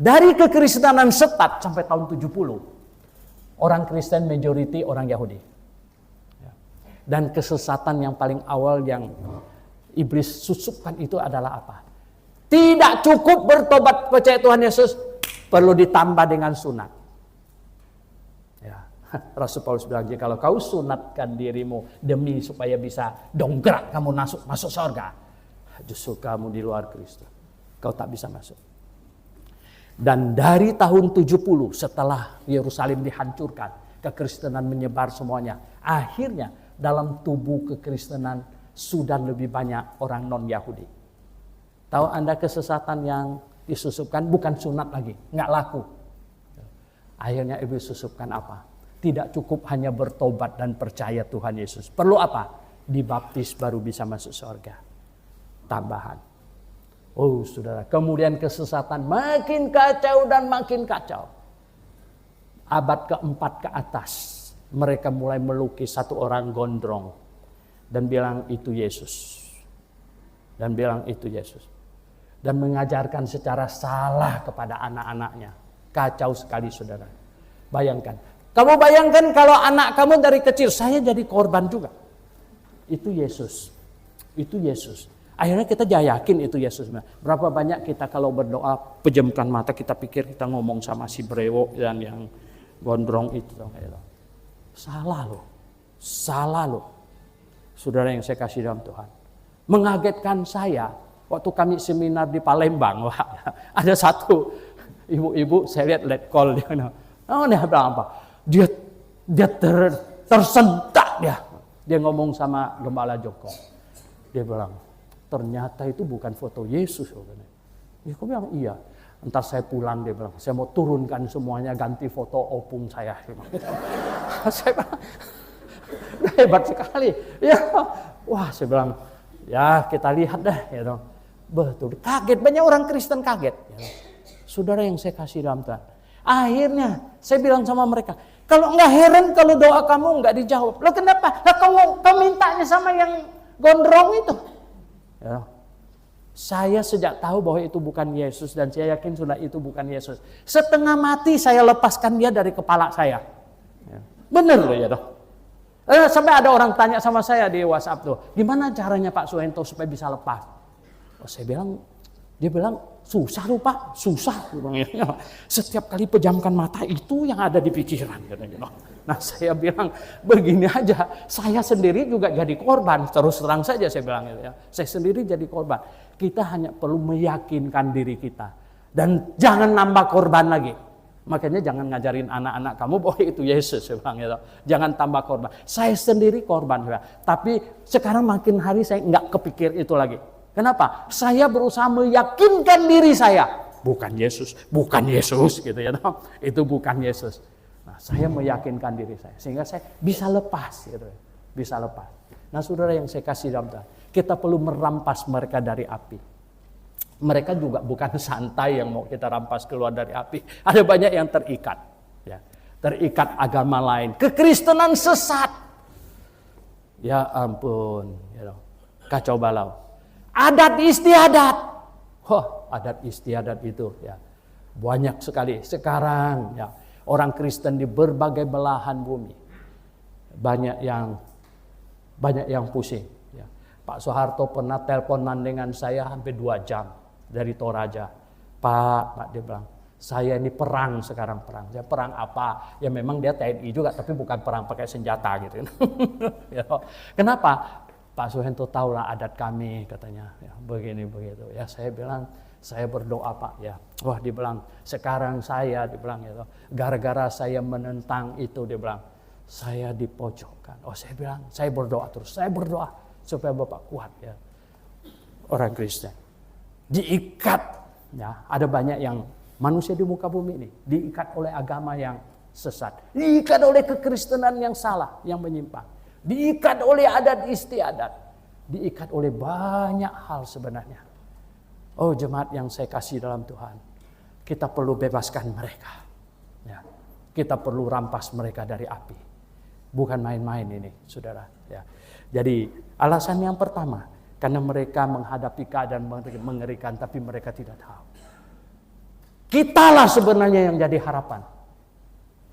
Dari kekristenan setat sampai tahun 70, Orang Kristen majority orang Yahudi. Dan kesesatan yang paling awal yang iblis susupkan itu adalah apa? Tidak cukup bertobat percaya Tuhan Yesus, perlu ditambah dengan sunat. Ya, Rasul Paulus bilang, kalau kau sunatkan dirimu demi supaya bisa dongkrak kamu masuk surga, justru kamu di luar Kristus, kau tak bisa masuk. Dan dari tahun 70 setelah Yerusalem dihancurkan, kekristenan menyebar semuanya. Akhirnya dalam tubuh kekristenan sudah lebih banyak orang non-Yahudi. Tahu Anda kesesatan yang disusupkan bukan sunat lagi, nggak laku. Akhirnya iblis susupkan apa? Tidak cukup hanya bertobat dan percaya Tuhan Yesus. Perlu apa? Dibaptis baru bisa masuk surga. Tambahan. Oh saudara, kemudian kesesatan makin kacau dan makin kacau. Abad keempat ke atas, mereka mulai melukis satu orang gondrong dan bilang itu Yesus. Dan bilang itu Yesus. Dan mengajarkan secara salah kepada anak-anaknya. Kacau sekali saudara. Bayangkan. Kamu bayangkan kalau anak kamu dari kecil, saya jadi korban juga. Itu Yesus. Itu Yesus. Akhirnya kita yakin itu Yesus. Berapa banyak kita kalau berdoa, pejamkan mata, kita pikir kita ngomong sama si brewok dan yang gondrong itu. Salah loh. Salah loh. Saudara yang saya kasih dalam Tuhan. Mengagetkan saya, waktu kami seminar di Palembang, ada satu ibu-ibu, saya lihat let call dia. Oh, dia bilang apa? Dia tersentak dia. Dia ngomong sama Gembala Joko. Dia bilang, ternyata itu bukan foto Yesus. Ya, aku bilang iya. Entar saya pulang, dia bilang, saya mau turunkan semuanya, ganti foto opung saya. Saya bilang, hebat sekali. Ya, wah saya bilang, ya kita lihat dah. Ya, betul, kaget, banyak orang Kristen kaget. Ya. Saudara yang saya kasih dalam Tuhan. Akhirnya saya bilang sama mereka, kalau enggak heran kalau doa kamu enggak dijawab. Loh kenapa? Lah kau mintanya sama yang gondrong itu. Ya. Saya sejak tahu bahwa itu bukan Yesus dan saya yakin sudah itu bukan Yesus. Setengah mati saya lepaskan dia dari kepala saya. Ya. Bener loh ya toh. Sampai ada orang tanya sama saya di WhatsApp tuh, gimana caranya Pak Suhento supaya bisa lepas? Oh, saya bilang, dia bilang susah loh Pak, susah. Setiap kali pejamkan mata itu yang ada di pikiran. Nah saya bilang begini aja, saya sendiri juga jadi korban. Terus terang saja saya bilang itu ya, saya sendiri jadi korban. Kita hanya perlu meyakinkan diri kita dan jangan nambah korban lagi. Makanya jangan ngajarin anak-anak kamu bahwa itu Yesus, saya bilang gitu. Jangan tambah korban. Saya sendiri korban, tapi sekarang makin hari saya nggak kepikir itu lagi. Kenapa? Saya berusaha meyakinkan diri saya, bukan Yesus, bukan Yesus, gitu ya. Itu bukan Yesus. Nah, saya meyakinkan diri saya, sehingga saya bisa lepas, gitu, bisa lepas. Nah, saudara yang saya kasih dalam Tuhan, kita perlu merampas mereka dari api. Mereka juga bukan santai yang mau kita rampas keluar dari api. Ada banyak yang terikat. Ya. Terikat agama lain. Kekristenan sesat. Ya ampun. Ya, kacau balau. Adat istiadat. Adat istiadat itu. Ya. Banyak sekali. Sekarang ya, orang Kristen di berbagai belahan bumi. Banyak yang pusing. Ya. Pak Soeharto pernah teleponan dengan saya hampir 2 jam. Dari Toraja, Pak dia bilang, saya ini perang sekarang perang. Saya perang apa? Ya memang dia TNI juga, tapi bukan perang pakai senjata gitu. Ya. Kenapa? Pak Suhento tahulah adat kami katanya. Ya, begini begitu. Ya saya bilang, saya berdoa Pak. Ya, wah dia bilang, sekarang saya dia bilang gitu. Gara-gara saya menentang itu dia bilang, saya dipojokkan. Oh saya bilang, saya berdoa terus. Saya berdoa supaya Bapak kuat ya. Orang Kristen. Diikat, ya ada banyak yang manusia di muka bumi ini diikat oleh agama yang sesat, diikat oleh kekristenan yang salah, yang menyimpang, diikat oleh adat istiadat, diikat oleh banyak hal sebenarnya. Oh jemaat yang saya kasih dalam Tuhan, kita perlu bebaskan mereka, ya. Kita perlu rampas mereka dari api, bukan main-main ini, saudara. Ya. Jadi alasan yang pertama. Karena mereka menghadapi keadaan mengerikan, tapi mereka tidak tahu. Kitalah sebenarnya yang jadi harapan.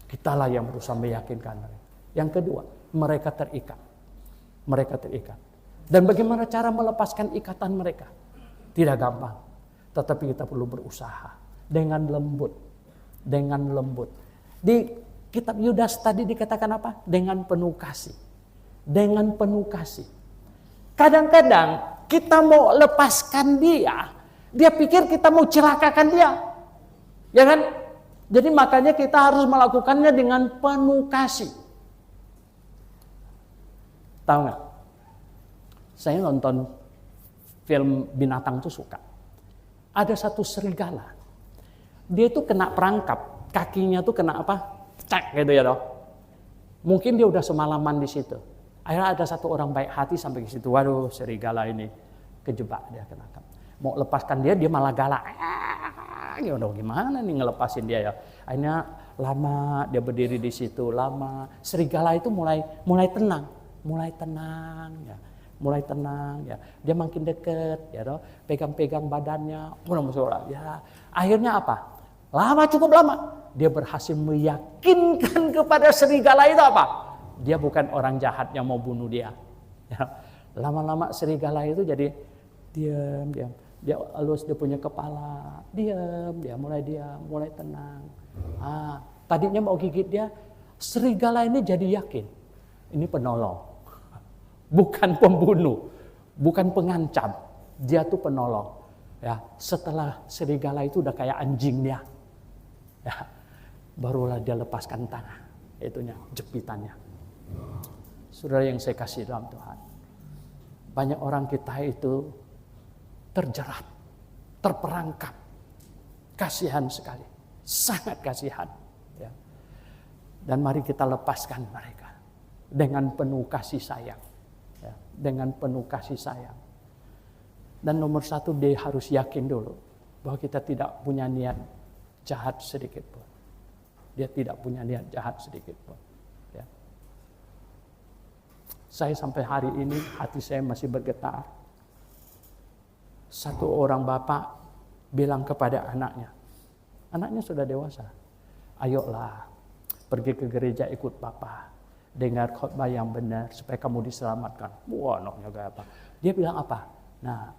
Kitalah yang berusaha meyakinkan mereka. Yang kedua, mereka terikat. Mereka terikat. Dan bagaimana cara melepaskan ikatan mereka? Tidak gampang. Tetapi kita perlu berusaha. Dengan lembut. Dengan lembut. Di kitab Yudas tadi dikatakan apa? Dengan penuh kasih. Dengan penuh kasih. Kadang-kadang kita mau lepaskan dia. Dia pikir kita mau celakakan dia. Ya kan? Jadi makanya kita harus melakukannya dengan penuh kasih. Tahu nggak? Saya nonton film binatang tuh suka. Ada satu serigala. Dia tuh kena perangkap. Kakinya tuh kena apa? Cek gitu ya toh. Mungkin dia udah semalaman di situ. Akhirnya ada satu orang baik hati sampai ke situ. Waduh, serigala ini kejebak dia kena. Mau lepaskan dia malah galak. Gimana nih ngelepasin dia ya? Akhirnya lama dia berdiri di situ, lama. Serigala itu mulai tenang, ya. Mulai tenang ya. Dia makin deket ya toh, pegang-pegang badannya, ya. Akhirnya apa? Cukup lama. Dia berhasil meyakinkan kepada serigala itu apa? Dia bukan orang jahat yang mau bunuh dia. Ya. Lama-lama serigala itu jadi diam. Dia halus, dia punya kepala, dia mulai tenang. Tadinya mau gigit dia, serigala ini jadi yakin. Ini penolong. Bukan pembunuh, bukan pengancam. Dia tuh penolong. Ya, setelah serigala itu udah kayak anjing dia. Ya, barulah dia lepaskan tangan. Itunya, jepitannya. Saudara yang saya kasih dalam Tuhan. Banyak orang kita itu terjerat, terperangkap. Kasihan sekali. Sangat kasihan. Ya. Dan mari kita lepaskan mereka. Dengan penuh kasih sayang. Ya. Dengan penuh kasih sayang. Dan nomor satu, dia harus yakin dulu. Bahwa kita tidak punya niat jahat sedikit pun. Dia tidak punya niat jahat sedikit pun. Ya. Saya sampai hari ini, hati saya masih bergetar. Satu orang bapak bilang kepada anaknya. Anaknya sudah dewasa. Ayolah, pergi ke gereja ikut papa. Dengar khotbah yang benar supaya kamu diselamatkan. Wah, anaknya kayak apa? Dia bilang apa? Nah,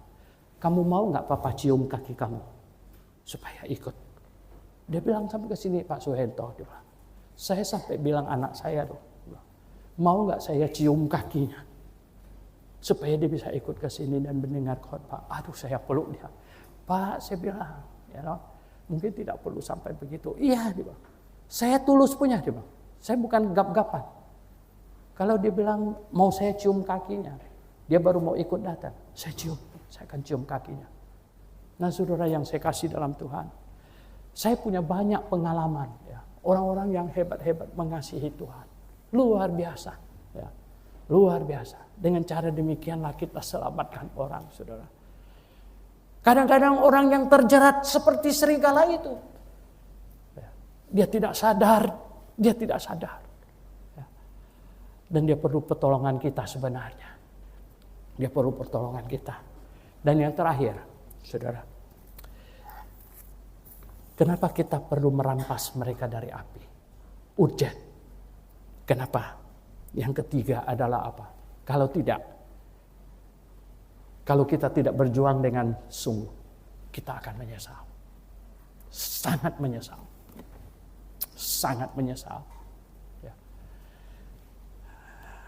kamu mau nggak papa cium kaki kamu? Supaya ikut. Dia bilang sampai ke sini Pak Suhento. Dia bilang, saya sampai bilang anak saya tuh. Mau nggak saya cium kakinya? Supaya dia bisa ikut ke sini dan mendengar khotbah. Aduh, saya peluk dia. Pak, saya bilang, ya know, mungkin tidak perlu sampai begitu. Iya, dia bilang. Saya tulus punya, dia bilang. Saya bukan gap-gapan. Kalau dia bilang mau saya cium kakinya, dia baru mau ikut datang. Saya akan cium kakinya. Nah, saudara yang saya kasih dalam Tuhan, saya punya banyak pengalaman. Ya. Orang-orang yang hebat-hebat mengasihi Tuhan. Luar biasa. Ya. Luar biasa. Dengan cara demikianlah kita selamatkan orang, saudara. Kadang-kadang orang yang terjerat seperti serigala itu. Dia tidak sadar. Ya. Dan dia perlu pertolongan kita sebenarnya. Dia perlu pertolongan kita. Dan yang terakhir, saudara. Kenapa kita perlu merampas mereka dari api? Urgent. Kenapa? Yang ketiga adalah apa? Kalau kita tidak berjuang dengan sungguh, kita akan menyesal. Sangat menyesal. Sangat menyesal. Ya.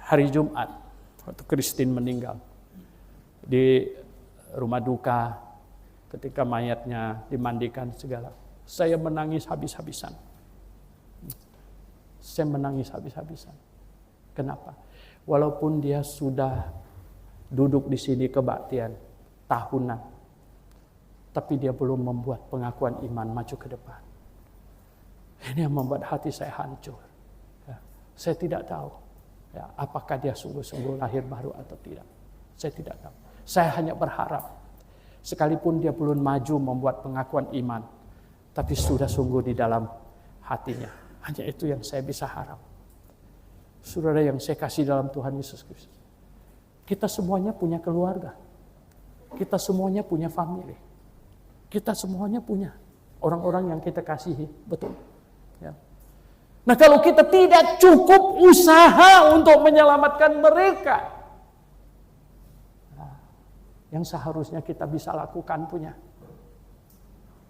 Hari Jumat, waktu Christine meninggal, di rumah duka, ketika mayatnya dimandikan segala, saya menangis habis-habisan. Kenapa? Walaupun dia sudah duduk di sini kebaktian tahunan, tapi dia belum membuat pengakuan iman maju ke depan. Ini yang membuat hati saya hancur. Ya, saya tidak tahu ya, apakah dia sungguh-sungguh lahir baru atau tidak. Saya tidak tahu. Saya hanya berharap, sekalipun dia belum maju membuat pengakuan iman, tapi sudah sungguh di dalam hatinya. Hanya itu yang saya bisa harap. Saudara yang saya kasih dalam Tuhan Yesus Kristus. Kita semuanya punya keluarga. Kita semuanya punya family. Kita semuanya punya orang-orang yang kita kasihi. Betul. Ya. Nah, kalau kita tidak cukup usaha untuk menyelamatkan mereka, nah, yang seharusnya kita bisa lakukan punya,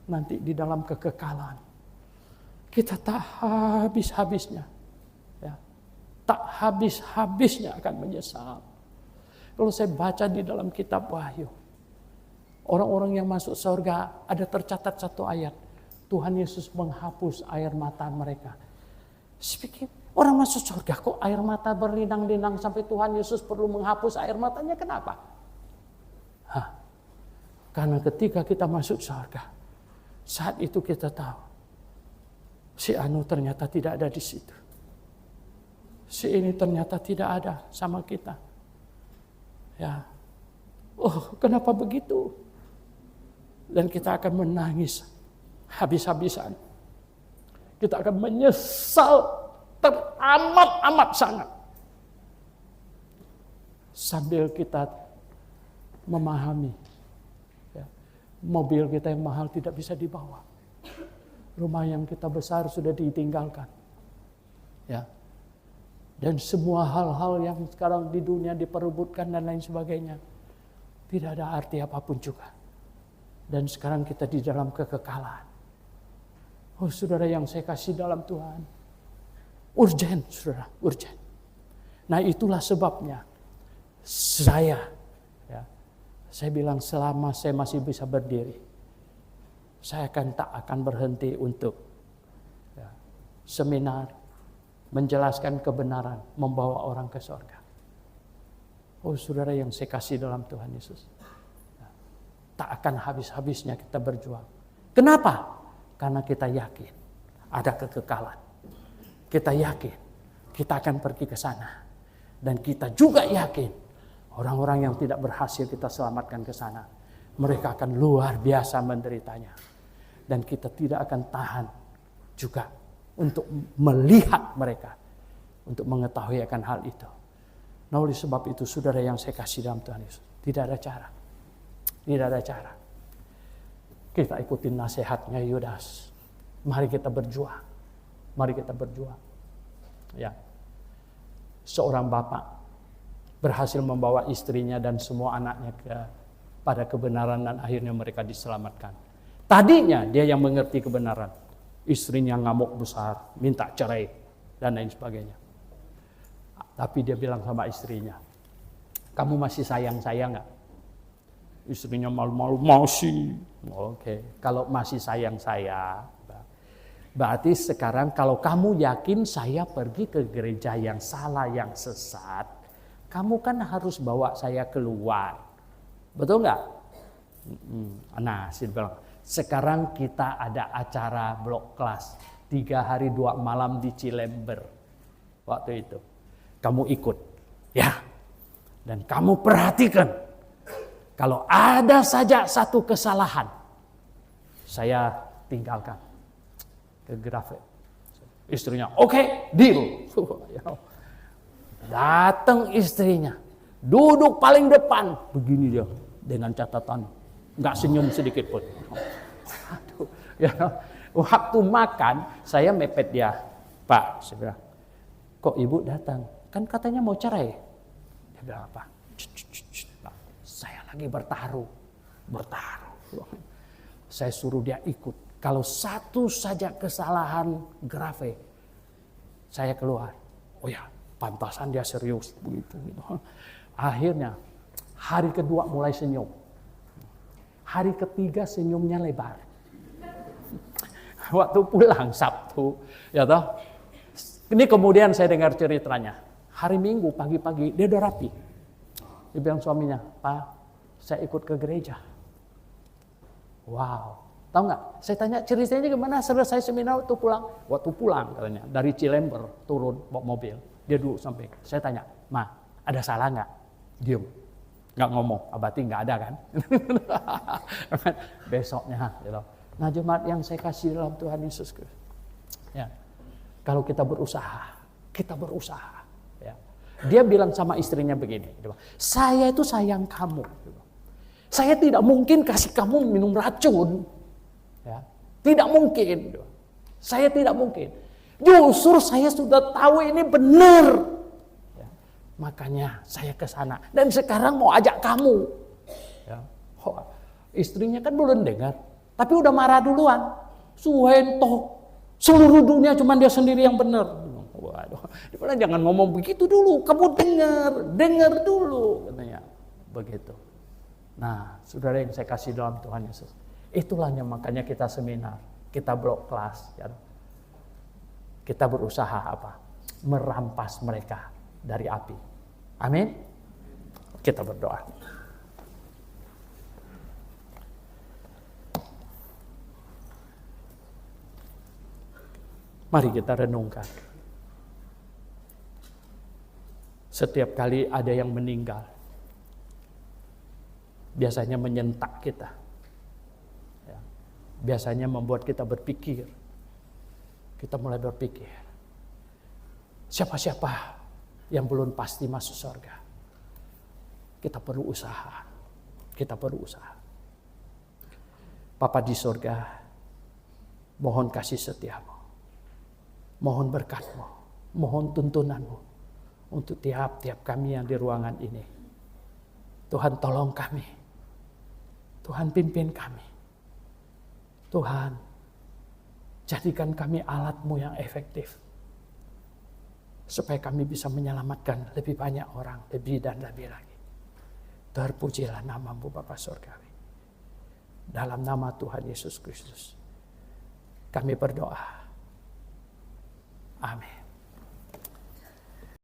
nanti di dalam kekekalan, kita tak habis-habisnya, ya, tak habis-habisnya akan menyesal. Kalau saya baca di dalam kitab Wahyu, orang-orang yang masuk surga, ada tercatat satu ayat, Tuhan Yesus menghapus air mata mereka. Speaking, orang masuk surga kok air mata berlinang-linang sampai Tuhan Yesus perlu menghapus air matanya, kenapa? Karena ketika kita masuk surga, saat itu kita tahu si Anu ternyata tidak ada di situ. Si ini ternyata tidak ada sama kita. Ya. Oh, kenapa begitu? Dan kita akan menangis habis-habisan. Kita akan menyesal teramat-amat sangat. Sambil kita memahami, ya, mobil kita yang mahal tidak bisa dibawa. Rumah yang kita besar sudah ditinggalkan. Ya. Dan semua hal-hal yang sekarang di dunia diperebutkan dan lain sebagainya, tidak ada arti apapun juga. Dan sekarang kita di dalam kekekalan. Oh saudara yang saya kasih dalam Tuhan, urgen saudara, urgen. Nah itulah sebabnya saya bilang selama saya masih bisa berdiri, saya tak akan berhenti untuk seminar, menjelaskan kebenaran, membawa orang ke surga. Oh saudara yang saya kasih dalam Tuhan Yesus, tak akan habis-habisnya kita berjuang. Kenapa? Karena kita yakin ada kekekalan. Kita yakin kita akan pergi ke sana. Dan kita juga yakin orang-orang yang tidak berhasil kita selamatkan ke sana, mereka akan luar biasa menderitanya. Dan kita tidak akan tahan juga untuk melihat mereka, untuk mengetahui akan hal itu. Nah oleh sebab itu saudara yang saya kasih dalam Tuhan Yesus, tidak ada cara. Tidak ada cara. Kita ikutin nasihatnya Yudas. Mari kita berjuang. Mari kita berjuang. Ya. Seorang bapak berhasil membawa istrinya dan semua anaknya pada kebenaran dan akhirnya mereka diselamatkan. Tadinya dia yang mengerti kebenaran. Istrinya ngamuk besar, minta cerai dan lain sebagainya. Tapi dia bilang sama istrinya, "Kamu masih sayang saya enggak?" Istrinya malu-malu, "Masih." Oke, kalau masih sayang saya, berarti sekarang kalau kamu yakin saya pergi ke gereja yang salah, yang sesat, kamu kan harus bawa saya keluar. Betul nggak? Nah, saya bilang, sekarang kita ada acara blok kelas 3 hari 2 malam di Cilember. Waktu itu, kamu ikut, ya. Dan kamu perhatikan, kalau ada saja satu kesalahan, saya tinggalkan ke Grafik. Istrinya, oke, deal. Datang istrinya, duduk paling depan, begini dia dengan catatan, nggak senyum sedikit pun. Aduh, ya, waktu makan saya mepet dia, "Pak," saya bilang, "kok ibu datang? Kan katanya mau cerai." Dia bilang apa? "Saya lagi bertaruh. Saya suruh dia ikut. Kalau satu saja kesalahan Grave, saya keluar." Oh ya, pantasan dia serius begitu. Akhirnya hari kedua mulai senyum. Hari ketiga senyumnya lebar. Waktu pulang Sabtu, ya toh. Ini kemudian saya dengar ceritanya. Hari Minggu pagi-pagi dia udah rapi. Dia bilang suaminya, "Pak, saya ikut ke gereja." Wow, tahu nggak? Saya tanya ceritanya gimana? Selesai seminar waktu pulang katanya dari Cilember turun bawa mobil, dia duduk samping. Saya tanya, "Ma, ada salah nggak?" Diam, nggak ngomong. Berarti nggak ada kan? Besoknya, gitu. Nah jemaat yang saya kasih dalam Tuhan Yesus Kristus, ya, kalau kita berusaha, ya. Dia bilang sama istrinya begini, "Saya itu sayang kamu. Saya tidak mungkin kasih kamu minum racun. Ya, tidak mungkin. Saya tidak mungkin. Justru saya sudah tahu ini benar. Ya, makanya saya ke sana. Dan sekarang mau ajak kamu. Ya. Oh, istrinya kan belum dengar. Tapi udah marah duluan. Suhento. Seluruh dunia cuma dia sendiri yang benar. Waduh, jangan ngomong begitu dulu. Kamu dengar dulu. Katanya. Begitu. Nah, saudara yang saya kasih dalam Tuhan Yesus. Itulah yang makanya kita seminar. Kita blok kelas. Ya. Kita berusaha apa? Merampas mereka dari api. Amin. Kita berdoa. Mari kita renungkan. Setiap kali ada yang meninggal, biasanya menyentak kita. Ya. Biasanya membuat kita berpikir. Kita mulai berpikir, siapa-siapa yang belum pasti masuk surga. Kita perlu usaha. Kita perlu usaha. Bapa di surga, mohon kasih setiamu. Mohon berkat-Mu. Mohon tuntunan-Mu. Untuk tiap-tiap kami yang di ruangan ini. Tuhan tolong kami. Tuhan pimpin kami. Tuhan, jadikan kami alat-Mu yang efektif. Supaya kami bisa menyelamatkan lebih banyak orang. Lebih dan lebih lagi. Terpujilah nama-Mu Bapa Surgawi. Dalam nama Tuhan Yesus Kristus. Kami berdoa. Amin.